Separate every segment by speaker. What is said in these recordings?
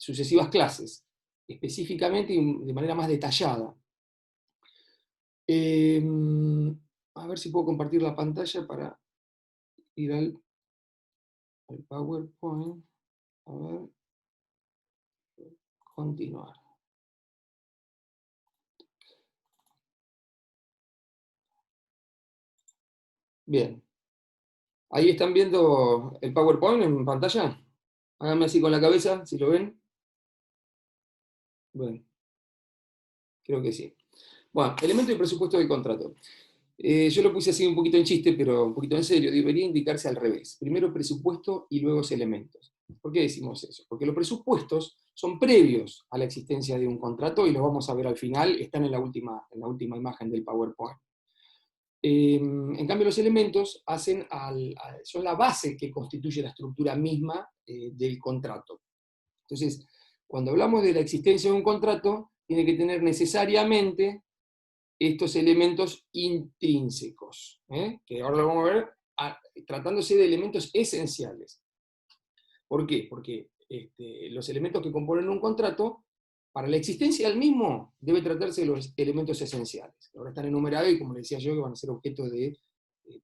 Speaker 1: sucesivas clases, específicamente y de manera más detallada. A ver si puedo compartir la pantalla para ir al PowerPoint. A ver, continuar. Bien. ¿Ahí están viendo el PowerPoint en pantalla? Háganme así con la cabeza, si lo ven. Bueno, creo que sí. Bueno, elemento y presupuesto del contrato. Yo lo puse así un poquito en chiste, pero un poquito en serio. Debería indicarse al revés. Primero presupuesto y luego elementos. ¿Por qué decimos eso? Porque los presupuestos son previos a la existencia de un contrato y los vamos a ver al final, están en la última imagen del PowerPoint. En cambio, los elementos son la base que constituye la estructura misma del contrato. Entonces, cuando hablamos de la existencia de un contrato, tiene que tener necesariamente estos elementos intrínsecos, que ahora lo vamos a ver, tratándose de elementos esenciales. ¿Por qué? Porque los elementos que componen un contrato, para la existencia del mismo, debe tratarse de los elementos esenciales, que ahora están enumerados y, como les decía yo, que van a ser objeto de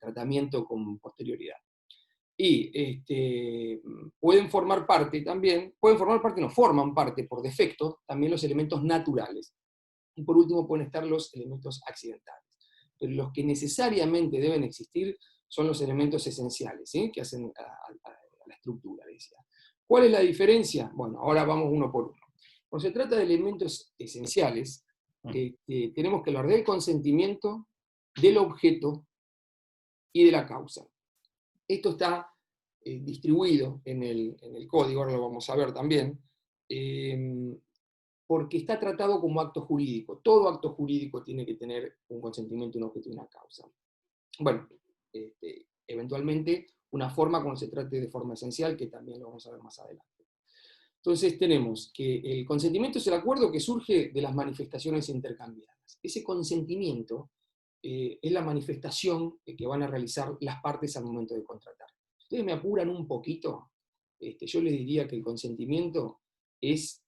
Speaker 1: tratamiento con posterioridad. Y pueden formar parte también, no, forman parte por defecto también los elementos naturales. Y por último pueden estar los elementos accidentales. Pero los que necesariamente deben existir son los elementos esenciales, ¿sí? Que hacen a la estructura, decía. ¿Cuál es la diferencia? Bueno, ahora vamos uno por uno. Cuando se trata de elementos esenciales, tenemos que hablar del consentimiento, del objeto y de la causa. Esto está distribuido en el código, ahora lo vamos a ver también, porque está tratado como acto jurídico. Todo acto jurídico tiene que tener un consentimiento, un objeto y una causa. Bueno, eventualmente una forma cuando se trate de forma esencial, que también lo vamos a ver más adelante. Entonces tenemos que el consentimiento es el acuerdo que surge de las manifestaciones intercambiadas. Ese consentimiento es la manifestación que van a realizar las partes al momento de contratar. Ustedes me apuran un poquito, yo les diría que el consentimiento es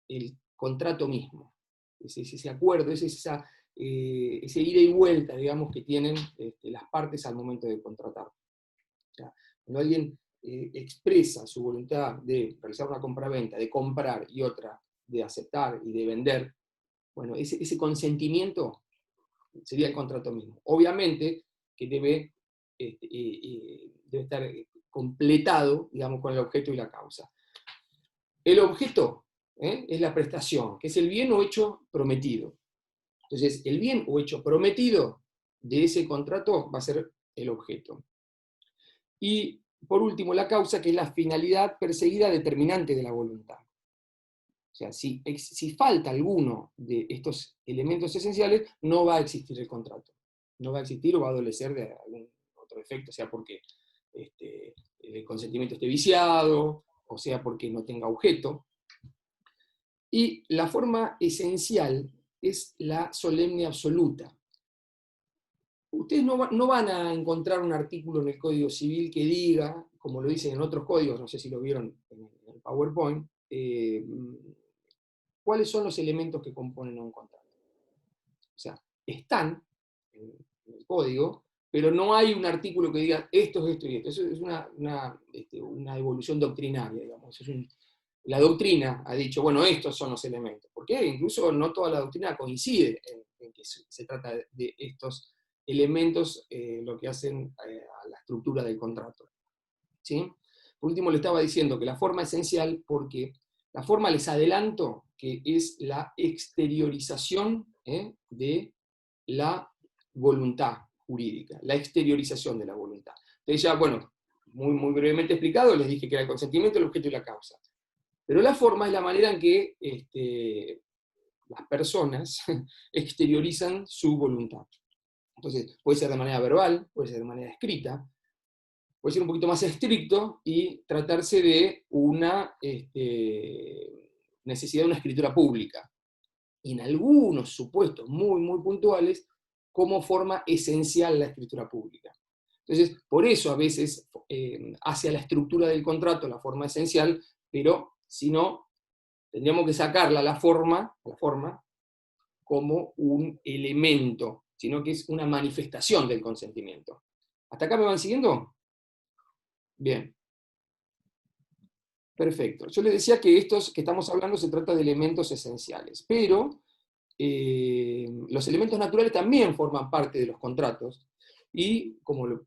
Speaker 1: el contrato mismo. Es ese acuerdo, es ese ida y vuelta, digamos, que tienen las partes al momento de contratar. O sea, cuando alguien expresa su voluntad de realizar una compraventa, de comprar y otra de aceptar y de vender, bueno, ese consentimiento sería el contrato mismo. Obviamente que debe estar completado, digamos, con el objeto y la causa. El objeto es la prestación, que es el bien o hecho prometido. Entonces, el bien o hecho prometido de ese contrato va a ser el objeto. Y, por último, la causa, que es la finalidad perseguida determinante de la voluntad. O sea, si falta alguno de estos elementos esenciales, no va a existir el contrato. No va a existir o va a adolecer de algún otro efecto, sea porque el consentimiento esté viciado, o sea porque no tenga objeto. Y la forma esencial es la solemne absoluta. Ustedes no van a encontrar un artículo en el Código Civil que diga, como lo dicen en otros códigos, no sé si lo vieron en el PowerPoint, cuáles son los elementos que componen un contrato. O sea, están en el código, pero no hay un artículo que diga esto y esto. Eso es una evolución doctrinaria, digamos. La doctrina ha dicho, bueno, estos son los elementos. ¿Por qué? Incluso no toda la doctrina coincide en que se trata de estos elementos lo que hacen a la estructura del contrato. ¿Sí? Por último, le estaba diciendo que la forma es esencial porque la forma, les adelanto, que es la exteriorización de la voluntad jurídica, la exteriorización de la voluntad. Entonces ya, bueno, muy brevemente explicado, les dije que era el consentimiento, el objeto y la causa. Pero la forma es la manera en que las personas exteriorizan su voluntad. Entonces, puede ser de manera verbal, puede ser de manera escrita, puede ser un poquito más estricto y tratarse de una necesidad de una escritura pública. Y en algunos supuestos muy puntuales, como forma esencial la escritura pública. Entonces, por eso a veces hacia la estructura del contrato la forma esencial, pero si no, Tendríamos que sacarla a la forma como un elemento, sino que es una manifestación del consentimiento. ¿Hasta acá me van siguiendo? Bien. Perfecto. Yo les decía que estos que estamos hablando se trata de elementos esenciales, pero los elementos naturales también forman parte de los contratos, y como le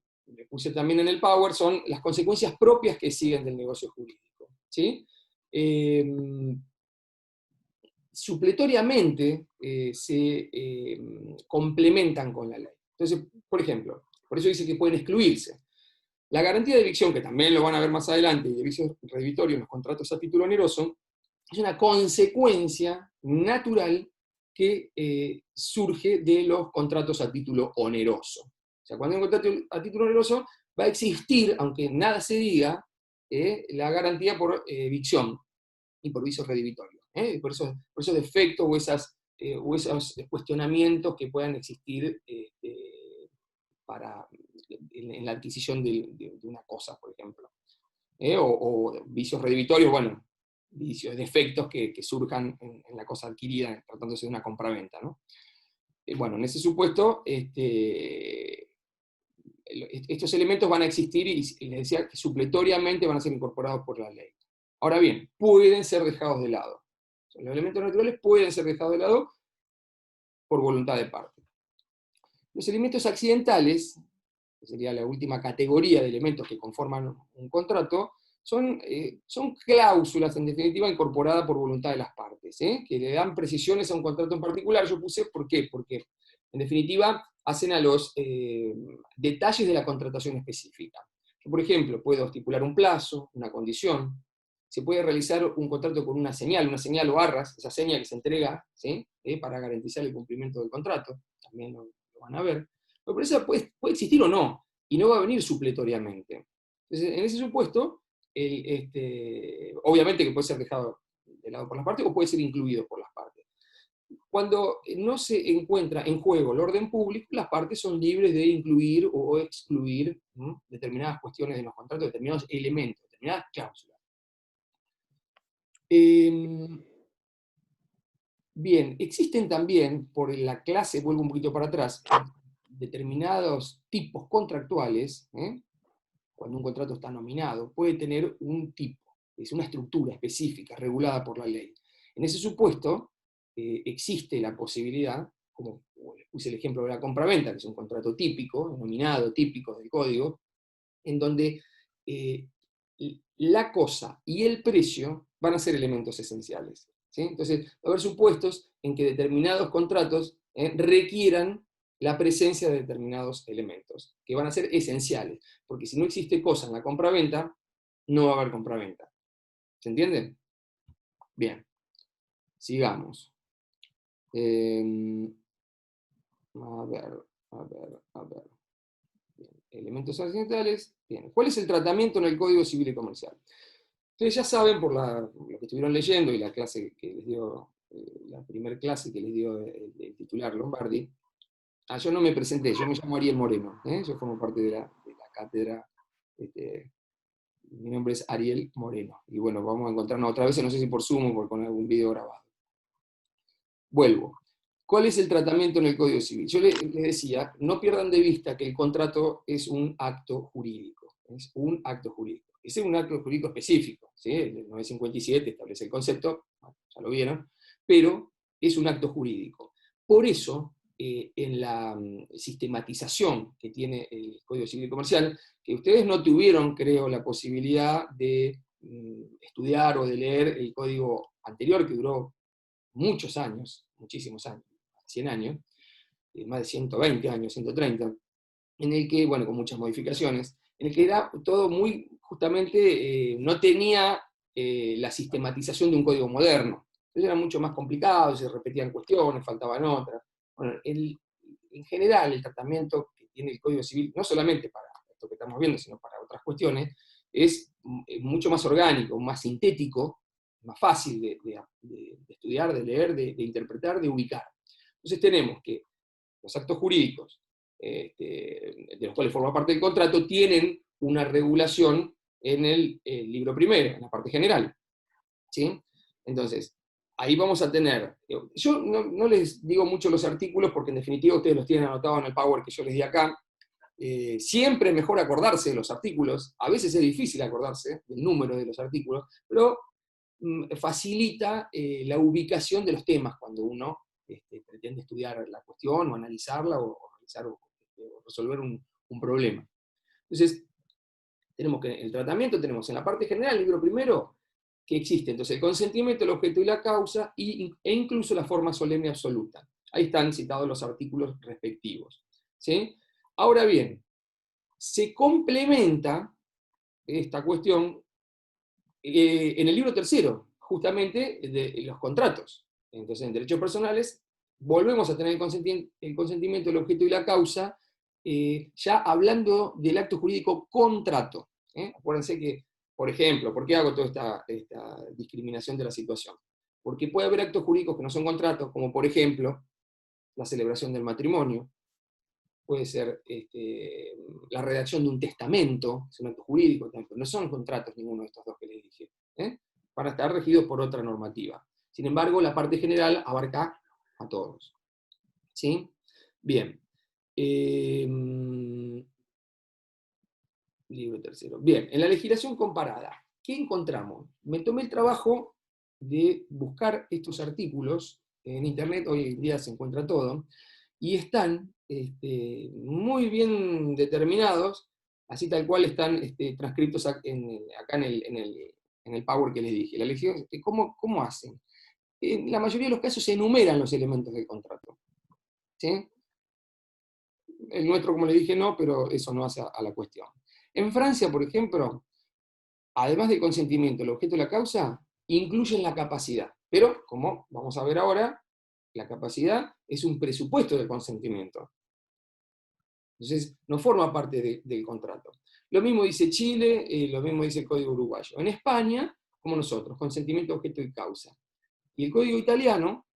Speaker 1: puse también en el Power, son las consecuencias propias que siguen del negocio jurídico, ¿sí? Supletoriamente se complementan con la ley. Entonces, por ejemplo, por eso dice que pueden excluirse. La garantía de evicción, que también lo van a ver más adelante, y de vicio reditorio en los contratos a título oneroso, es una consecuencia natural que surge de los contratos a título oneroso. O sea, cuando hay un contrato a título oneroso, va a existir, aunque nada se diga, la garantía por evicción y por vicio reditorio. Por esos defectos o esos cuestionamientos que puedan existir en la adquisición de una cosa, por ejemplo. O vicios redivitorios, bueno, vicios, defectos que surjan en la cosa adquirida, tratándose de una compraventa, ¿no? Bueno, en ese supuesto, estos elementos van a existir y les decía que supletoriamente van a ser incorporados por la ley. Ahora bien, pueden ser dejados de lado. O sea, los elementos naturales pueden ser dejados de lado por voluntad de parte. Los elementos accidentales, que sería la última categoría de elementos que conforman un contrato, son cláusulas, en definitiva, incorporadas por voluntad de las partes, que le dan precisiones a un contrato en particular. Yo puse, ¿por qué? Porque, en definitiva, hacen a los detalles de la contratación específica. Yo, por ejemplo, puedo estipular un plazo, una condición, se puede realizar un contrato con una señal o barras, esa señal que se entrega, ¿sí? Para garantizar el cumplimiento del contrato, también lo van a ver. Pero eso puede existir o no, y no va a venir supletoriamente. Entonces, en ese supuesto, obviamente que puede ser dejado de lado por las partes o puede ser incluido por las partes. Cuando no se encuentra en juego el orden público, las partes son libres de incluir o excluir determinadas cuestiones de los contratos, determinados elementos, determinadas cláusulas. Bien, existen también, por la clase, vuelvo un poquito para atrás, determinados tipos contractuales, cuando un contrato está nominado, puede tener un tipo, es una estructura específica, regulada por la ley. En ese supuesto, existe la posibilidad, como les puse el ejemplo de la compraventa, que es un contrato típico, nominado, típico del código, en donde la cosa y el precio van a ser elementos esenciales, ¿sí? Entonces, va a haber supuestos en que determinados contratos requieran la presencia de determinados elementos, que van a ser esenciales, porque si no existe cosa en la compraventa, no va a haber compraventa. ¿Se entiende? Bien, sigamos. A ver. Bien. Elementos accidentales. Bien. ¿Cuál es el tratamiento en el Código Civil y Comercial? Ustedes ya saben, por lo que estuvieron leyendo y la clase que les dio, la primera clase que les dio el titular Lombardi. Yo no me presenté, yo me llamo Ariel Moreno, yo formo parte de la cátedra, mi nombre es Ariel Moreno, y bueno, vamos a encontrarnos otra vez, no sé si por Zoom o con algún video grabado. Vuelvo. ¿Cuál es el tratamiento en el Código Civil? Yo les decía, no pierdan de vista que el contrato es un acto jurídico, es un acto jurídico. Es un acto jurídico específico, ¿sí? El 957 establece el concepto, ya lo vieron, pero es un acto jurídico. Por eso, en la sistematización que tiene el Código Civil y Comercial, que ustedes no tuvieron, creo, la posibilidad de estudiar o de leer el código anterior, que duró muchos años, muchísimos años, 100 años, más de 120 años, 130, en el que, bueno, con muchas modificaciones, en el que era todo muy, justamente, no tenía la sistematización de un código moderno. Entonces era mucho más complicado, se repetían cuestiones, faltaban otras. Bueno, en general, el tratamiento que tiene el Código Civil, no solamente para esto que estamos viendo, sino para otras cuestiones, es mucho más orgánico, más sintético, más fácil de estudiar, de leer, de interpretar, de ubicar. Entonces tenemos que los actos jurídicos, de los cuales forma parte del contrato, tienen una regulación en el libro primero, en la parte general, ¿sí? Entonces, ahí vamos a tener, yo no les digo mucho los artículos porque en definitiva ustedes los tienen anotados en el Power que yo les di acá. Siempre es mejor acordarse de los artículos, a veces es difícil acordarse del número de los artículos, pero facilita la ubicación de los temas cuando uno pretende estudiar la cuestión o analizarla o resolver un problema. Entonces, tenemos que el tratamiento, tenemos en la parte general, el libro primero, que existe entonces el consentimiento, el objeto y la causa, e incluso la forma solemne absoluta. Ahí están citados los artículos respectivos. ¿Sí? Ahora bien, se complementa esta cuestión en el libro tercero, justamente de los contratos. Entonces, en derechos personales, volvemos a tener el consentimiento, el objeto y la causa, ya hablando del acto jurídico contrato. Acuérdense que, por ejemplo, ¿por qué hago toda esta discriminación de la situación? Porque puede haber actos jurídicos que no son contratos, como por ejemplo, la celebración del matrimonio, puede ser la redacción de un testamento, es un acto jurídico, no son contratos ninguno de estos dos que les dije, para estar regidos por otra normativa. Sin embargo, la parte general abarca a todos. ¿Sí? Bien. Libro tercero. Bien, en la legislación comparada, ¿qué encontramos? Me tomé el trabajo de buscar estos artículos, en internet hoy en día se encuentra todo, y están muy bien determinados, así tal cual están transcritos acá en el Power que les dije. La legislación, ¿cómo hacen? En la mayoría de los casos se enumeran los elementos del contrato. ¿Sí? El nuestro, como le dije, no, pero eso no hace a la cuestión. En Francia, por ejemplo, además del consentimiento, el objeto y la causa, incluyen la capacidad. Pero, como vamos a ver ahora, la capacidad es un presupuesto de consentimiento. Entonces, no forma parte del contrato. Lo mismo dice Chile, lo mismo dice el Código Uruguayo. En España, como nosotros, consentimiento, objeto y causa. Y el Código Italiano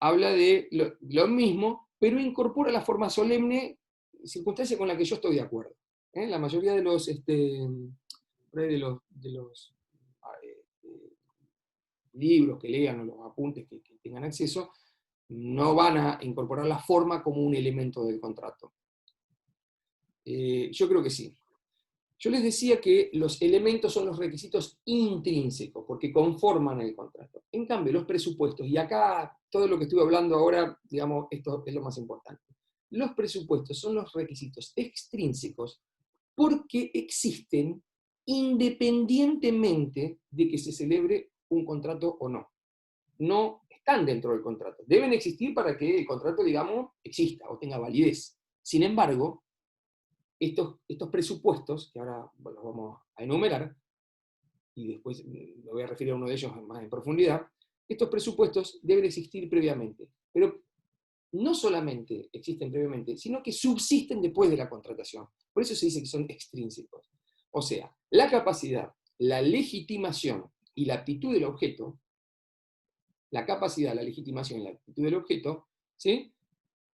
Speaker 1: habla de lo mismo, pero incorpora la forma solemne, circunstancia con la que yo estoy de acuerdo. La mayoría de los libros que lean o los apuntes que tengan acceso, no van a incorporar la forma como un elemento del contrato. Yo creo que sí. Yo les decía que los elementos son los requisitos intrínsecos, porque conforman el contrato. En cambio, los presupuestos, y acá todo lo que estuve hablando ahora, digamos, esto es lo más importante. Los presupuestos son los requisitos extrínsecos porque existen independientemente de que se celebre un contrato o no. No están dentro del contrato. Deben existir para que el contrato, digamos, exista o tenga validez. Sin embargo, estos presupuestos, que ahora los vamos a enumerar, y después me voy a referir a uno de ellos más en profundidad, estos presupuestos deben existir previamente. Pero no solamente existen previamente, sino que subsisten después de la contratación. Por eso se dice que son extrínsecos. O sea, la capacidad, la legitimación y la aptitud del objeto, la capacidad, la legitimación y la aptitud del objeto, ¿sí?,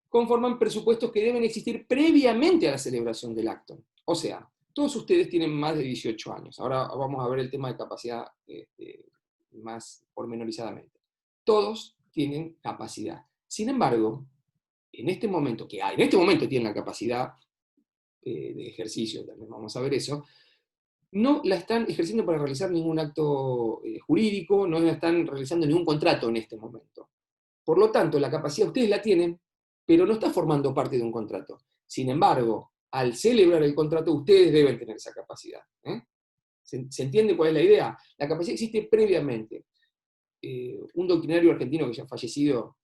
Speaker 1: conforman presupuestos que deben existir previamente a la celebración del acto. O sea, todos ustedes tienen más de 18 años. Ahora vamos a ver el tema de capacidad más pormenorizadamente. Todos tienen capacidad. Sin embargo, en este momento tienen la capacidad de ejercicio, también vamos a ver eso, no la están ejerciendo para realizar ningún acto jurídico, no la están realizando ningún contrato en este momento. Por lo tanto, la capacidad ustedes la tienen, pero no está formando parte de un contrato. Sin embargo, al celebrar el contrato, ustedes deben tener esa capacidad. ¿Se entiende cuál es la idea? La capacidad existe previamente. Un doctrinario argentino que ya ha fallecido,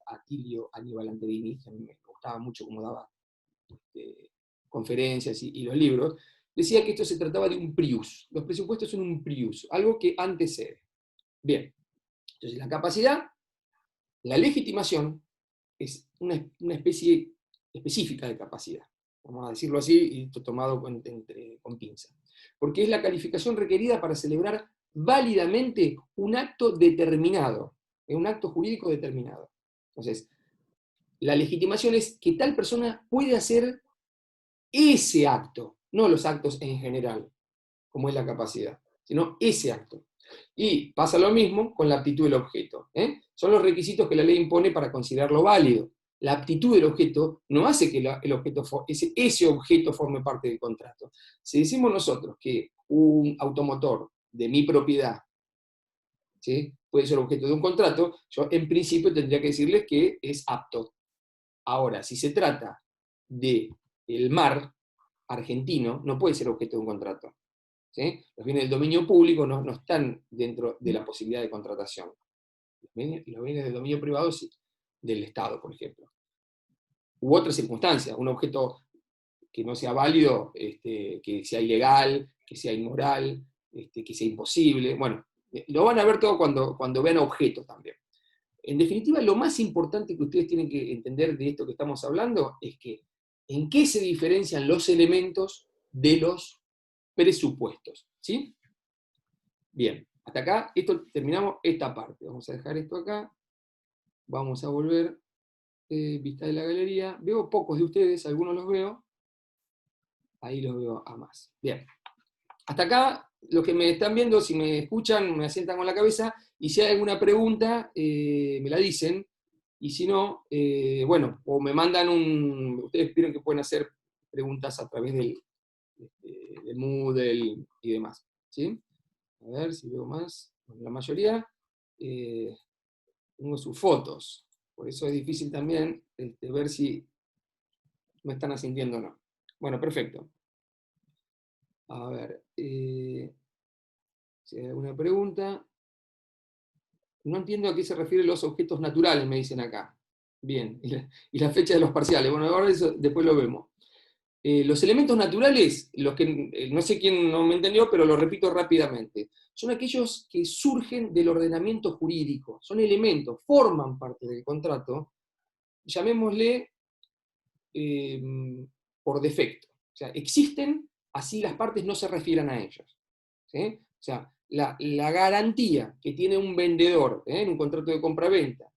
Speaker 1: Atilio Aníbal Anterini, que a mí me gustaba mucho cómo daba conferencias y los libros, decía que esto se trataba de un prius. Los presupuestos son un prius, algo que antecede. Bien, entonces la capacidad, la legitimación, es una especie específica de capacidad, vamos a decirlo así, y tomado con pinza. Porque es la calificación requerida para celebrar válidamente un acto determinado, un acto jurídico determinado. Entonces, la legitimación es que tal persona puede hacer ese acto, no los actos en general, como es la capacidad, sino ese acto. Y pasa lo mismo con la aptitud del objeto. Son los requisitos que la ley impone para considerarlo válido. La aptitud del objeto no hace que el objeto, ese objeto forme parte del contrato. Si decimos nosotros que un automotor de mi propiedad, ¿sí?, puede ser objeto de un contrato, yo en principio tendría que decirles que es apto. Ahora, si se trata de el mar argentino, no puede ser objeto de un contrato. ¿Sí? Los bienes del dominio público no están dentro de la posibilidad de contratación. Los bienes del dominio privado sí, del Estado, por ejemplo. U otras circunstancias, un objeto que no sea válido, que sea ilegal, que sea inmoral, que sea imposible. Bueno, lo van a ver todo cuando vean objetos también. En definitiva, lo más importante que ustedes tienen que entender de esto que estamos hablando es que en qué se diferencian los elementos de los presupuestos. ¿Sí? Bien, hasta acá terminamos esta parte. Vamos a dejar esto acá. Vamos a volver, vista de la galería. Veo pocos de ustedes, algunos los veo. Ahí los veo a más. Bien. Hasta acá, los que me están viendo, si me escuchan, me asientan con la cabeza, y si hay alguna pregunta, me la dicen, y si no, bueno, o me mandan ustedes vieron que pueden hacer preguntas a través del Moodle y demás, ¿sí? A ver si veo más. Bueno, la mayoría tengo sus fotos, por eso es difícil también ver si me están asintiendo o no. Bueno, perfecto. A ver, si hay alguna pregunta. No entiendo a qué se refieren los objetos naturales, me dicen acá. Bien, y la fecha de los parciales. Bueno, ahora eso después lo vemos. Los elementos naturales, los que no sé quién no me entendió, pero lo repito rápidamente, son aquellos que surgen del ordenamiento jurídico, son elementos, forman parte del contrato, llamémosle eh, por defecto. O sea, existen, así las partes no se refieran a ellos. ¿Sí? O sea, la garantía que tiene un vendedor en un contrato de compra-venta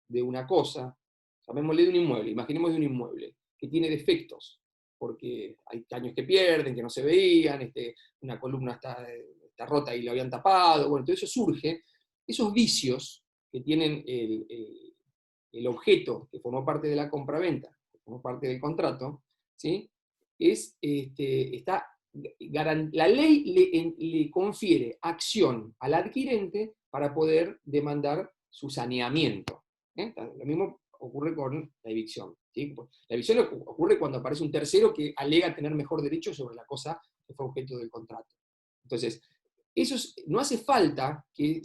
Speaker 1: de una cosa, llamémosle de un inmueble, imaginemos de un inmueble, que tiene defectos, porque hay caños que pierden, que no se veían, una columna está rota y lo habían tapado, bueno, todo eso surge, esos vicios que tienen el objeto que formó parte de la compra-venta, que formó parte del contrato, ¿sí? La ley le confiere acción al adquirente para poder demandar su saneamiento. Lo mismo ocurre con la evicción. ¿Sí? La evicción ocurre cuando aparece un tercero que alega tener mejor derecho sobre la cosa que fue objeto del contrato. Entonces, no hace falta que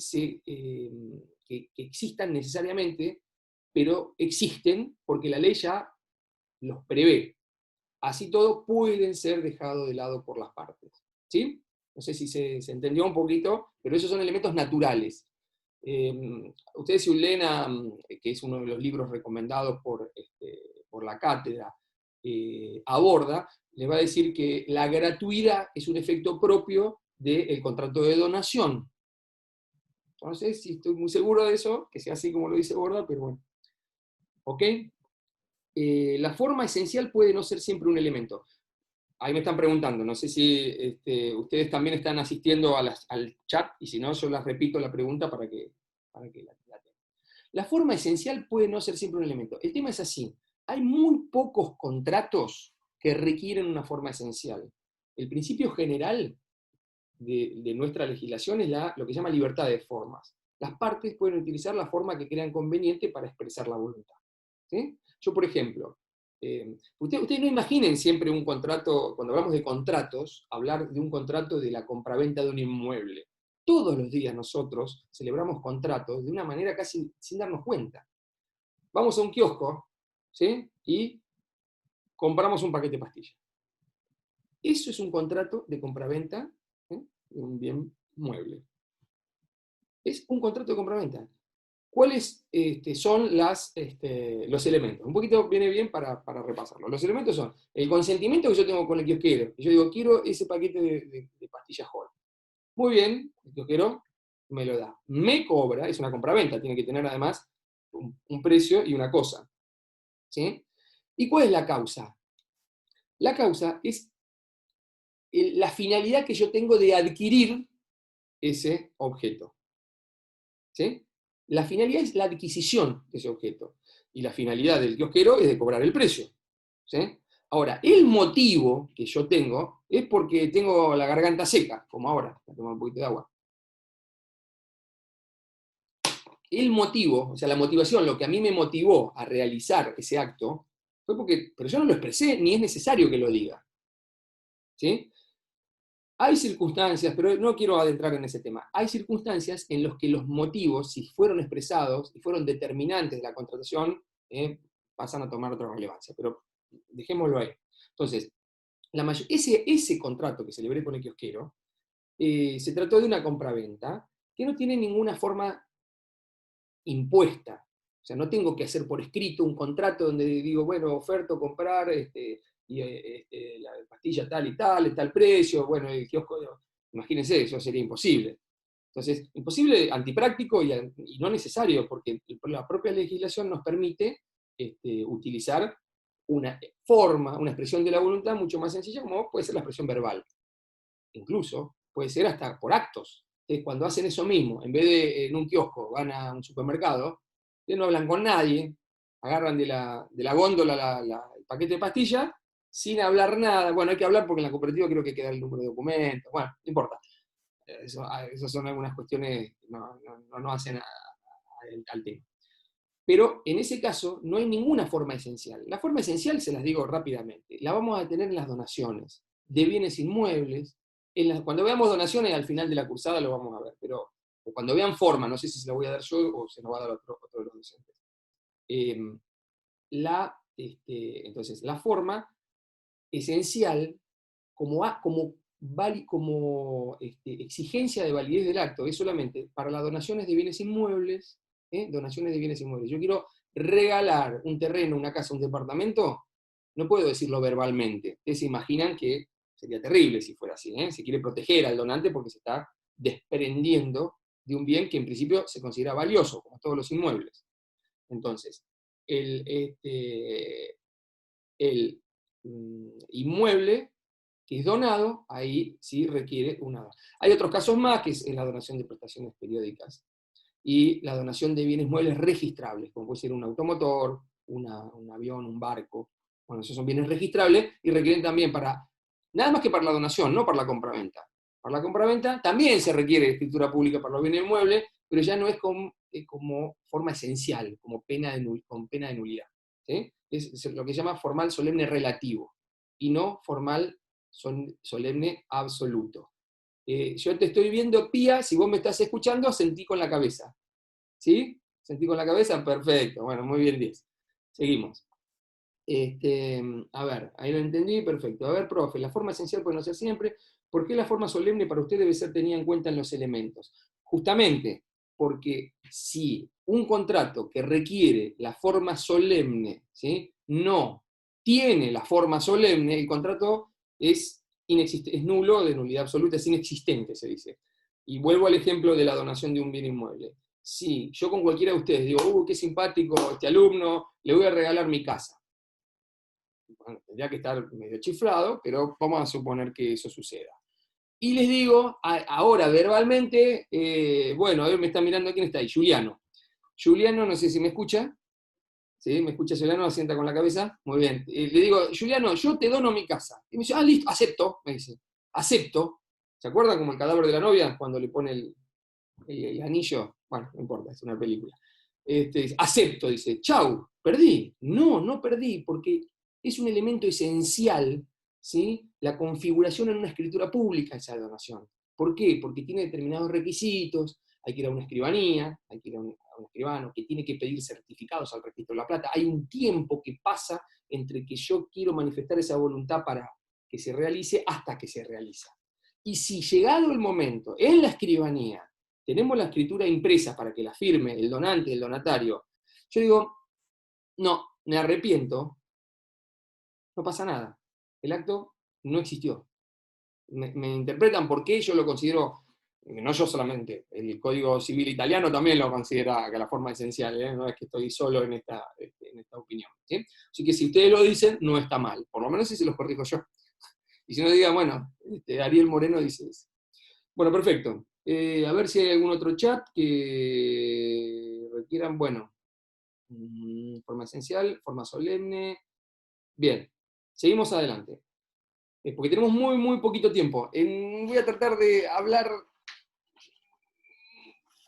Speaker 1: existan necesariamente, pero existen porque la ley ya los prevé. Así todo pueden ser dejados de lado por las partes. ¿Sí? No sé si se entendió un poquito, pero esos son elementos naturales. Ustedes si leen, que es uno de los libros recomendados por la cátedra, aborda, les va a decir que la gratuidad es un efecto propio del contrato de donación. No sé si estoy muy seguro de eso, que sea así como lo dice Borda, pero bueno. ¿Ok? La forma esencial puede no ser siempre un elemento. Ahí me están preguntando, no sé si ustedes también están asistiendo al chat, y si no, yo les repito la pregunta para que la tengan. La forma esencial puede no ser siempre un elemento. El tema es así, hay muy pocos contratos que requieren una forma esencial. El principio general de nuestra legislación es lo que se llama libertad de formas. Las partes pueden utilizar la forma que crean conveniente para expresar la voluntad. ¿Sí? Yo, por ejemplo, ustedes no imaginen siempre un contrato, cuando hablamos de contratos, hablar de un contrato de la compraventa de un inmueble. Todos los días nosotros celebramos contratos de una manera casi sin darnos cuenta. Vamos a un kiosco, ¿sí? Y compramos un paquete de pastillas. Eso es un contrato de compraventa de un bien mueble. Es un contrato de compraventa. ¿Cuáles son los elementos? Un poquito viene bien para repasarlo. Los elementos son el consentimiento que yo tengo con el kiosquero. Yo digo, quiero ese paquete de pastillas Hall. Muy bien, el kiosquero me lo da. Me cobra, es una compraventa, tiene que tener además un precio y una cosa. ¿Sí? ¿Y cuál es la causa? La causa es la finalidad que yo tengo de adquirir ese objeto. ¿Sí? La finalidad es la adquisición de ese objeto. Y la finalidad del kiosquero es de cobrar el precio. ¿Sí? Ahora, el motivo que yo tengo es porque tengo la garganta seca, como ahora, voy a tomar un poquito de agua. El motivo, o sea, la motivación, lo que a mí me motivó a realizar ese acto, fue porque, pero yo no lo expresé, ni es necesario que lo diga. ¿Sí? Hay circunstancias, pero no quiero adentrar en ese tema, hay circunstancias en las que los motivos, si fueron expresados y fueron determinantes de la contratación, pasan a tomar otra relevancia, pero dejémoslo ahí. Entonces, ese contrato que celebré con el kiosquero, se trató de una compraventa que no tiene ninguna forma impuesta. O sea, no tengo que hacer por escrito un contrato donde digo, bueno, oferto comprar la pastilla tal y tal precio, bueno, el kiosco, imagínense, eso sería imposible. Entonces, imposible, antipráctico y no necesario, porque la propia legislación nos permite utilizar una forma, una expresión de la voluntad mucho más sencilla, como puede ser la expresión verbal. Incluso puede ser hasta por actos. Cuando hacen eso mismo, en vez de en un kiosco, van a un supermercado, no hablan con nadie, agarran de la góndola el paquete de pastillas, sin hablar nada. Bueno, hay que hablar porque en la cooperativa creo que queda el número de documento. Bueno, no importa. Esas son algunas cuestiones que no hacen al tema. Pero en ese caso no hay ninguna forma esencial. La forma esencial, se las digo rápidamente, la vamos a tener en las donaciones de bienes inmuebles. Cuando veamos donaciones, al final de la cursada lo vamos a ver, pero cuando vean forma, no sé si se la voy a dar yo o se la va a dar otro de los docentes. Entonces, la forma esencial como exigencia de validez del acto es solamente para las donaciones de bienes inmuebles, donaciones de bienes inmuebles. Yo quiero regalar un terreno, una casa, un departamento, no puedo decirlo verbalmente. Ustedes se imaginan que sería terrible si fuera así. Se quiere proteger al donante porque se está desprendiendo de un bien que en principio se considera valioso, como todos los inmuebles. Entonces, el inmueble que es donado, ahí sí requiere una. Hay otros casos más, que es la donación de prestaciones periódicas y la donación de bienes muebles registrables, como puede ser un automotor, un avión, un barco. Bueno, esos son bienes registrables y requieren también nada más que para la donación, no para la compraventa. Para la compraventa también se requiere escritura pública para los bienes muebles, pero ya no es como forma esencial, con pena de nulidad. ¿Sí? Es lo que se llama formal solemne relativo, y no formal solemne absoluto. Yo te estoy viendo, Pía, si vos me estás escuchando, sentí con la cabeza. ¿Sí? ¿Sentí con la cabeza? Perfecto. Bueno, muy bien, 10. Seguimos. A ver, ahí lo entendí, perfecto. A ver, profe, la forma esencial puede no ser siempre. ¿Por qué la forma solemne para usted debe ser tenida en cuenta en los elementos? Justamente porque si un contrato que requiere la forma solemne, ¿sí?, no tiene la forma solemne, el contrato es nulo, de nulidad absoluta, es inexistente, se dice. Y vuelvo al ejemplo de la donación de un bien inmueble. Si yo con cualquiera de ustedes digo, qué simpático este alumno, le voy a regalar mi casa. Bueno, tendría que estar medio chiflado, pero vamos a suponer que eso suceda. Y les digo, ahora verbalmente, bueno, a ver, me está mirando, ¿quién está ahí? Juliano. Juliano, no sé si me escucha. ¿Sí? ¿Me escucha Juliano? Asienta con la cabeza. Muy bien. Le digo, Juliano, yo te dono mi casa. Y me dice, listo, acepto. Me dice, acepto. ¿Se acuerdan como el cadáver de la novia cuando le pone el anillo? Bueno, no importa, es una película. Acepto, dice, chau, perdí. No, no perdí, porque es un elemento esencial, ¿sí?, la configuración en una escritura pública de esa donación. ¿Por qué? Porque tiene determinados requisitos, hay que ir a una escribanía, hay que ir a un escribano, que tiene que pedir certificados al registro de la plata. Hay un tiempo que pasa entre que yo quiero manifestar esa voluntad para que se realice hasta que se realiza. Y si llegado el momento, en la escribanía, tenemos la escritura impresa para que la firme el donante, el donatario, yo digo, no, me arrepiento, no pasa nada. El acto no existió. Me interpretan por qué yo lo considero, no yo solamente, el Código Civil italiano también lo considera que la forma esencial, no es que estoy solo en esta opinión. ¿Sí? Así que si ustedes lo dicen, no está mal, por lo menos si se los corrijo yo. Y si no digan, bueno, Ariel Moreno dice eso. Bueno, perfecto. A ver si hay algún otro chat que requieran, bueno, forma esencial, forma solemne. Bien, seguimos adelante. Porque tenemos muy, muy poquito tiempo. Voy a tratar de hablar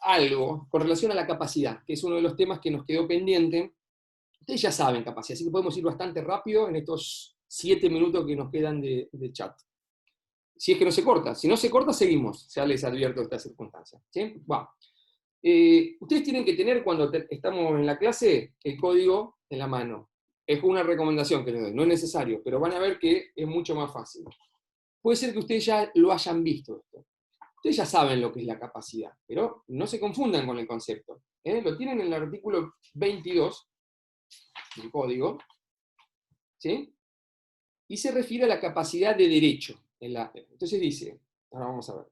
Speaker 1: algo con relación a la capacidad, que es uno de los temas que nos quedó pendiente. Ustedes ya saben capacidad, así que podemos ir bastante rápido en estos 7 minutos que nos quedan de chat. Si es que no se corta. Si no se corta, seguimos. Ya les advierto esta circunstancia. ¿Sí? Bueno. Ustedes tienen que tener, cuando estamos en la clase, el código en la mano. Es una recomendación que les doy. No es necesario, pero van a ver que es mucho más fácil. Puede ser que ustedes ya lo hayan visto esto. Ustedes ya saben lo que es la capacidad, pero no se confundan con el concepto. Lo tienen en el artículo 22 del código, ¿sí? Y se refiere a la capacidad de derecho. Entonces dice, ahora vamos a ver.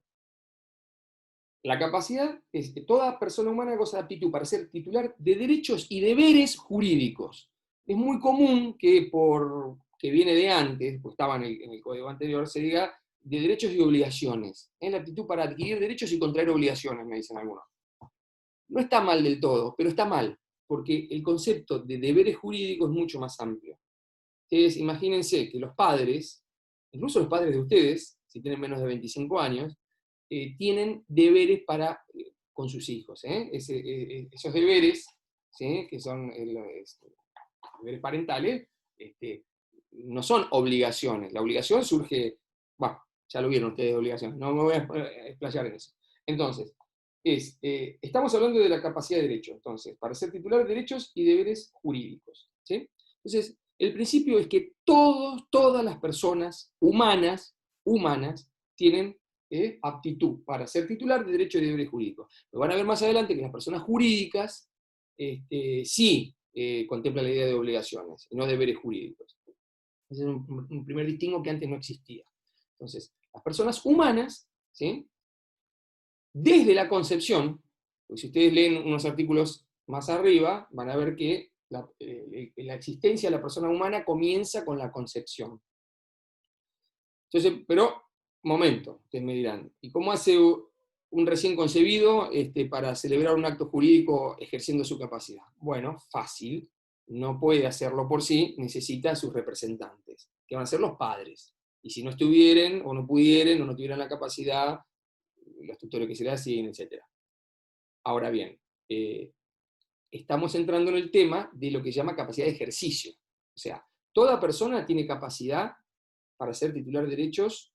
Speaker 1: La capacidad es que toda persona humana goza de aptitud para ser titular de derechos y deberes jurídicos. Es muy común que viene de antes, pues estaba en el código anterior, se diga de derechos y obligaciones. Es la aptitud para adquirir derechos y contraer obligaciones, me dicen algunos. No está mal del todo, pero está mal, porque el concepto de deberes jurídicos es mucho más amplio. Ustedes imagínense que los padres, incluso los padres de ustedes, si tienen menos de 25 años, tienen deberes con sus hijos. Esos deberes, ¿sí? Que son deberes parentales, no son obligaciones. La obligación surge, bueno, ya lo vieron ustedes de obligación, no me voy a explayar en eso. Entonces, estamos hablando de la capacidad de derecho, entonces, para ser titular de derechos y deberes jurídicos. ¿Sí? Entonces, el principio es que todas las personas humanas tienen aptitud para ser titular de derecho y deberes jurídicos. Lo van a ver más adelante que las personas jurídicas sí contemplan la idea de obligaciones y no deberes jurídicos. Ese es un primer distingo que antes no existía. Entonces, las personas humanas, ¿sí? Desde la concepción, pues si ustedes leen unos artículos más arriba, van a ver que la existencia de la persona humana comienza con la concepción. Entonces, pero, momento, ustedes me dirán, ¿y cómo hace un recién concebido para celebrar un acto jurídico ejerciendo su capacidad? Bueno, fácil, no puede hacerlo por sí, necesita a sus representantes, que van a ser los padres. Y si no estuvieran, o no pudieran, o no tuvieran la capacidad, los tutores que se le hacen, etc. Ahora bien, estamos entrando en el tema de lo que se llama capacidad de ejercicio. O sea, toda persona tiene capacidad para ser titular de derechos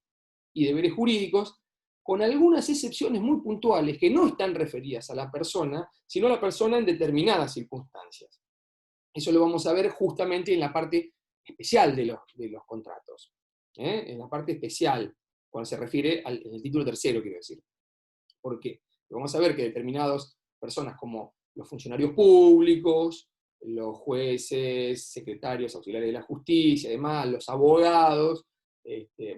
Speaker 1: y deberes jurídicos, con algunas excepciones muy puntuales que no están referidas a la persona, sino a la persona en determinadas circunstancias. Eso lo vamos a ver justamente en la parte especial de los contratos. En la parte especial, cuando se refiere en el título tercero, quiero decir. ¿Por qué? Porque vamos a ver que determinadas personas como los funcionarios públicos, los jueces, secretarios, auxiliares de la justicia, además los abogados,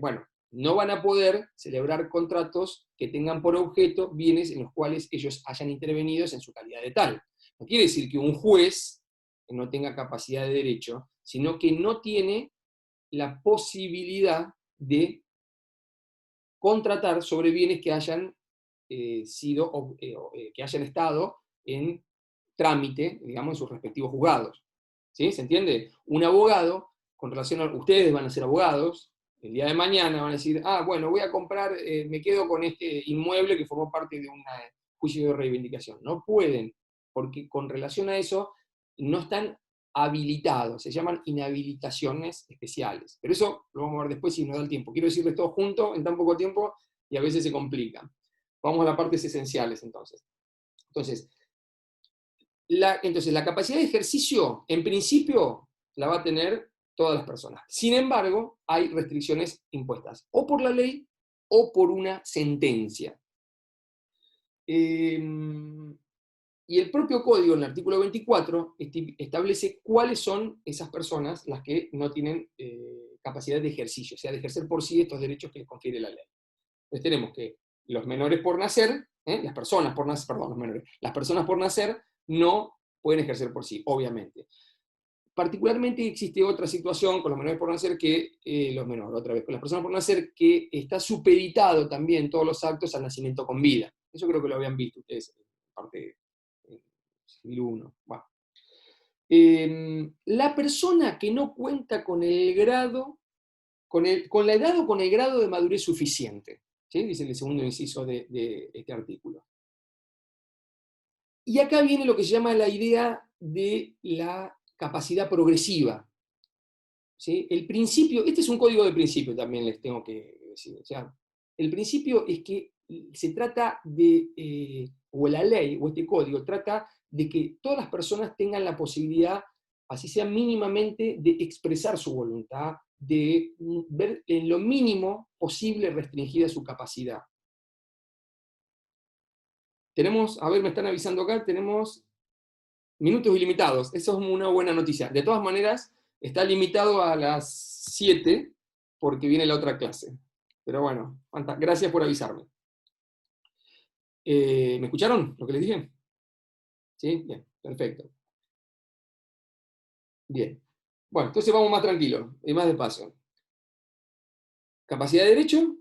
Speaker 1: bueno, no van a poder celebrar contratos que tengan por objeto bienes en los cuales ellos hayan intervenido en su calidad de tal. No quiere decir que un juez no tenga capacidad de derecho, sino que no tiene la posibilidad de contratar sobre bienes que hayan que hayan estado en trámite, digamos, en sus respectivos juzgados. ¿Sí? ¿Se entiende? Un abogado, con relación a ustedes van a ser abogados, el día de mañana van a decir, bueno, voy a comprar, me quedo con este inmueble que formó parte de un juicio de reivindicación. No pueden, porque con relación a eso no están habilitados, se llaman inhabilitaciones especiales. Pero eso lo vamos a ver después si nos da el tiempo. Quiero decirles todo junto en tan poco tiempo y a veces se complica. Vamos a las partes esenciales entonces. Entonces, la capacidad de ejercicio, en principio, la va a tener todas las personas. Sin embargo, hay restricciones impuestas, o por la ley, o por una sentencia. Y el propio código, en el artículo 24, establece cuáles son esas personas las que no tienen capacidad de ejercicio, o sea, de ejercer por sí estos derechos que les confiere la ley. Entonces tenemos que los menores por nacer, las personas por nacer, perdón, los menores, las personas por nacer no pueden ejercer por sí, obviamente. Particularmente existe otra situación con los menores por nacer que los menores, otra vez, con las personas por nacer, que está supeditado también todos los actos al nacimiento con vida. Eso creo que lo habían visto ustedes, parte de civil 1. Bueno. La persona que no cuenta con el grado, con la edad o con el grado de madurez suficiente, ¿sí? Dice el segundo inciso de este artículo. Y acá viene lo que se llama la idea de la capacidad progresiva. ¿Sí? El principio, este es un código de principio también les tengo que decir. O sea, el principio es que se trata de, o la ley, o este código, trata de que todas las personas tengan la posibilidad, así sea mínimamente, de expresar su voluntad, de ver en lo mínimo posible restringida su capacidad. Tenemos, a ver, me están avisando acá, tenemos minutos ilimitados. Eso es una buena noticia. De todas maneras, está limitado a las 7 porque viene la otra clase. Pero bueno, gracias por avisarme. ¿Me escucharon lo que les dije? ¿Sí? Bien, perfecto. Bien. Bueno, entonces vamos más tranquilos y más despacio. Capacidad de derecho,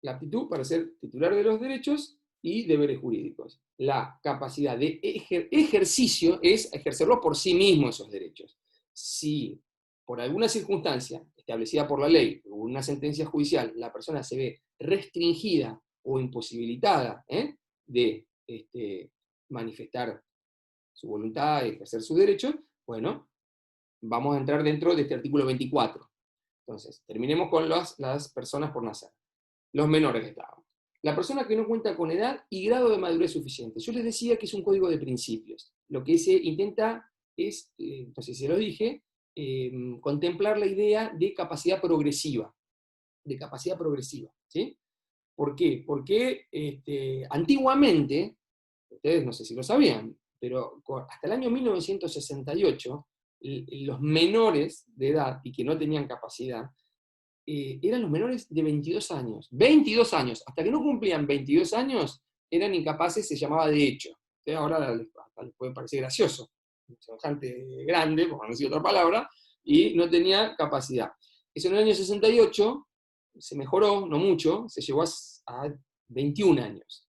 Speaker 1: la aptitud para ser titular de los derechos y deberes jurídicos. La capacidad de ejercicio es ejercerlos por sí mismo esos derechos. Si por alguna circunstancia establecida por la ley o una sentencia judicial la persona se ve restringida o imposibilitada de manifestar su voluntad y ejercer sus derechos, bueno, vamos a entrar dentro de este artículo 24. Entonces, terminemos con las personas por nacer. Los menores de edad. La persona que no cuenta con edad y grado de madurez suficiente. Yo les decía que es un código de principios. Lo que se intenta es, entonces se lo dije, contemplar la idea de capacidad progresiva. De capacidad progresiva. ¿Sí? ¿Por qué? Porque antiguamente, ustedes no sé si lo sabían, pero hasta el año 1968, los menores de edad y que no tenían capacidad, eran los menores de 22 años. 22 años. Hasta que no cumplían 22 años, eran incapaces, se llamaba de hecho. Ahora les puede parecer gracioso. Semejante grande, por no decir otra palabra, y no tenía capacidad. Eso en el año 68 se mejoró, no mucho, se llegó a 21 años.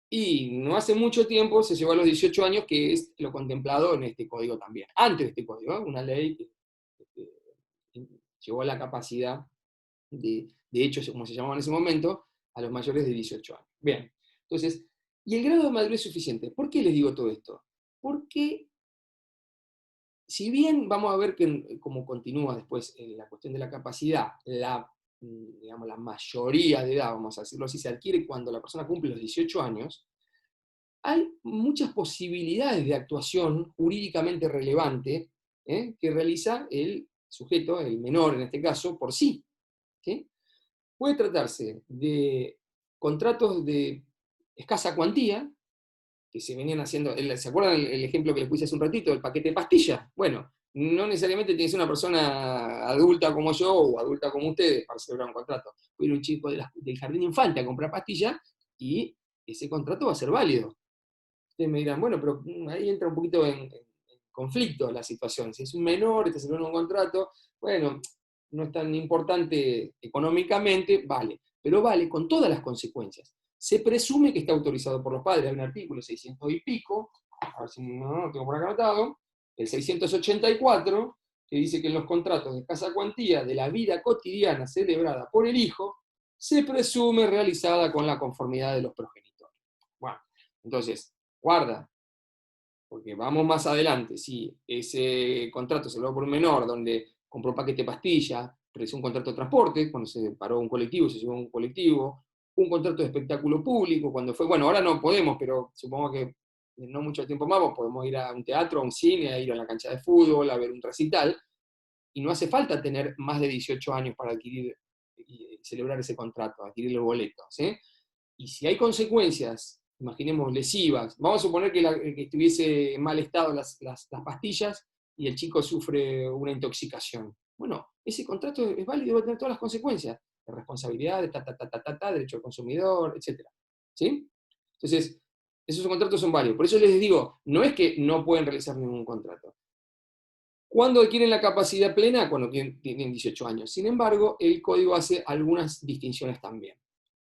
Speaker 1: Y no hace mucho tiempo se llegó a los 18 años, que es lo contemplado en este código también. Antes de este código, una ley que llegó a la capacidad de hecho, como se llamaba en ese momento, a los mayores de 18 años. Bien, entonces, ¿y el grado de madurez suficiente? ¿Por qué les digo todo esto? Porque, si bien vamos a ver que, como continúa después en la cuestión de la capacidad, digamos, la mayoría de edad, vamos a decirlo así, se adquiere cuando la persona cumple los 18 años, hay muchas posibilidades de actuación jurídicamente relevante que realiza el sujeto, el menor en este caso, por sí. ¿Sí? Puede tratarse de contratos de escasa cuantía, que se venían haciendo, ¿se acuerdan el ejemplo que les puse hace un ratito, el paquete de pastillas? Bueno, no necesariamente tiene que ser una persona adulta como yo o adulta como ustedes para celebrar un contrato. Puede ir un chico del jardín de infante a comprar pastillas y ese contrato va a ser válido. Ustedes me dirán, bueno, pero ahí entra un poquito en conflicto la situación. Si es un menor, está celebrando un contrato, bueno, no es tan importante económicamente, vale, pero vale con todas las consecuencias. Se presume que está autorizado por los padres. Hay un artículo 600 y pico, a ver si no lo tengo por acá anotado, el 684, que dice que en los contratos de escasa cuantía de la vida cotidiana celebrada por el hijo, se presume realizada con la conformidad de los progenitores. Bueno, entonces, guarda, porque vamos más adelante, si ese contrato se lo por un menor, donde compró paquete de pastillas, realizó un contrato de transporte, cuando se paró un colectivo, se llevó un colectivo, un contrato de espectáculo público, cuando fue, bueno, ahora no podemos, pero supongo que no mucho tiempo más podemos ir a un teatro, a un cine, a ir a la cancha de fútbol, a ver un recital, y no hace falta tener más de 18 años para adquirir y celebrar ese contrato, adquirir los boletos. Y si hay consecuencias, imaginemos lesivas, vamos a suponer que estuviese en mal estado las pastillas y el chico sufre una intoxicación. Bueno, ese contrato es válido, va a tener todas las consecuencias, de responsabilidad, de derecho al consumidor, etc. ¿Sí? Entonces, esos contratos son válidos. Por eso les digo, no es que no pueden realizar ningún contrato. ¿Cuándo adquieren la capacidad plena? Cuando tienen 18 años. Sin embargo, el código hace algunas distinciones también.